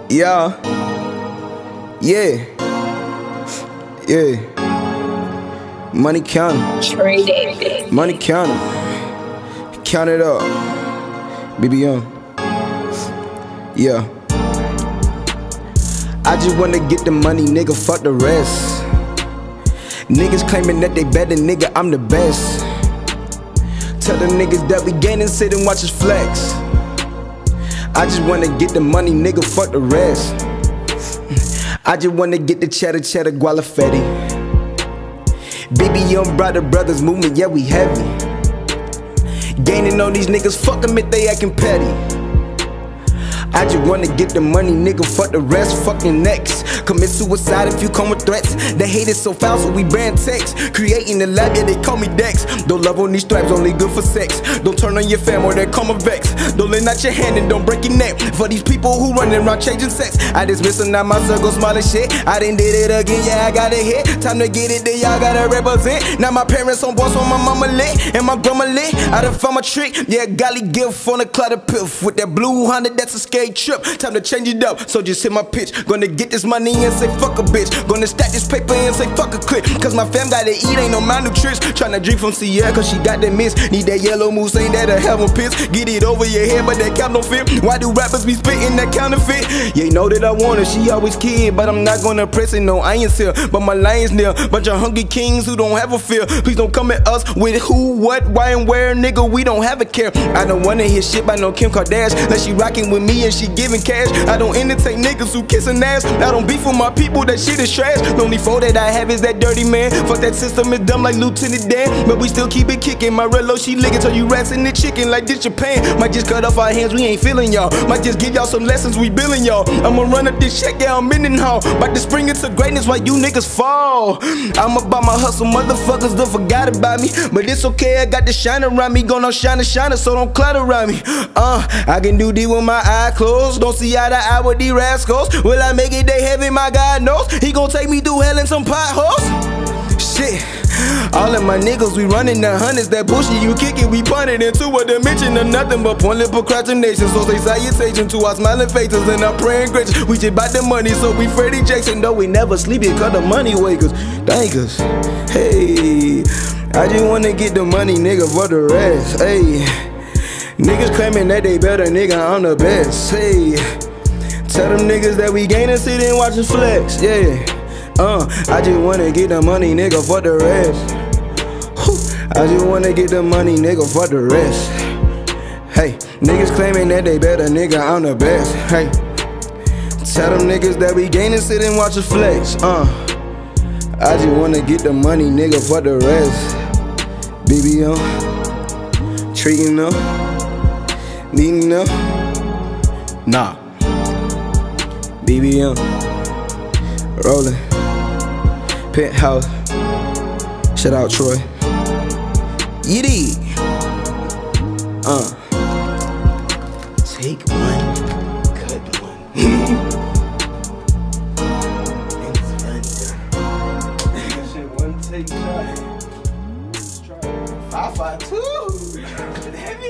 Yeah. Money counter. Money counter. Count it up. BB Young. Yeah. I just wanna get the money, nigga, fuck the rest. Niggas claiming that they better, nigga, I'm the best. Tell the niggas that we gaining, sit and watch us flex. I just wanna get the money, nigga, fuck the rest. I just wanna get the cheddar, guala fetty. BB Young brought the brothers movement, yeah, we heavy. Gaining on these niggas, fuck them if they acting petty. I just wanna get the money, nigga, fuck the rest, fucking next. Commit suicide if you come with threats. They hate it so foul, so we brand text. Creating the lab, yeah, they call me Dex. Don't love on these stripes, only good for sex. Don't turn on your fam or they come a vex. Don't lend out your hand and don't break your neck. For these people who running around changing sex, I dismiss them, now my circle small as shit. I done did it again, yeah, I got a hit. Time to get it, then y'all gotta represent. Now my parents on boss, on my mama lit, and my grandma lit. I done found my trick, yeah, golly gift on a cloud of piff. With that blue Honda, that's a skate trip. Time to change it up, so just hit my pitch. Gonna get this money and say fuck a bitch. Gonna stack this paper and say fuck a clip. Cause my fam gotta eat, ain't no malnutrition. Tryna drink from Sierra cause she got that miss. Need that yellow mousse, ain't that a heaven piss. Get it over your head, but that cap don't fit. Why do rappers be spitting that counterfeit? You know that I want her, she always kid. But I'm not gonna press it, no, I ain't here. But my lions near, bunch of hungry kings who don't have a fear. Please don't come at us with who, what, why, and where, nigga, we don't have a care. I don't wanna hear shit by no Kim Kardashian. Unless she rocking with me and she giving cash. I don't entertain niggas who kissing ass. I don't beef with my people, that shit is trash. The only foe that I have is that dirty man. Fuck that system, is dumb like Lieutenant Dan. But we still keep it kicking. My Rello, she licking, tell you rats in the chicken like this Japan. Might just cut off our hands, we ain't feeling y'all. Might just give y'all some lessons, we billing y'all. I'ma run up this check, yeah, I'm Mendenhall. About to spring into greatness while you niggas fall. I'm about my hustle, motherfuckers done forgot about me. But it's okay, I got the shine around me. Gonna shine, so don't clutter around me. I can do this with my eye closed. Don't see eye to eye with these rascals. Will I make it? They heavy, my God knows. He gon' take me through hell in some potholes. Shit. All of my niggas, we running the hundreds. That bullshit you kicking, we punted into a dimension of nothing but pointless procrastination. So say salutation to our smiling faces and our praying gracious. We just bout the money, so we Freddie Jackson. Though we never sleep, it cause the money wakers. Thank us. Hey, I just wanna get the money, nigga, for the rest. Hey, niggas claiming that they better, nigga, I'm the best. Hey, tell them niggas that we gaining, sit and watch us flex. Yeah. I just wanna get the money, nigga, for the rest. I just wanna get the money, nigga, for the rest. Hey, niggas claiming that they better, nigga, I'm the best. Hey, tell them niggas that we gaining, sit and watch us flex. I just wanna get the money, nigga, for the rest. BB Young, treating them, needing them. Nah. BB Young, rolling. Penthouse, shout out Troy. Yiddy. Take one, cut one. One take shot. 552. Heavy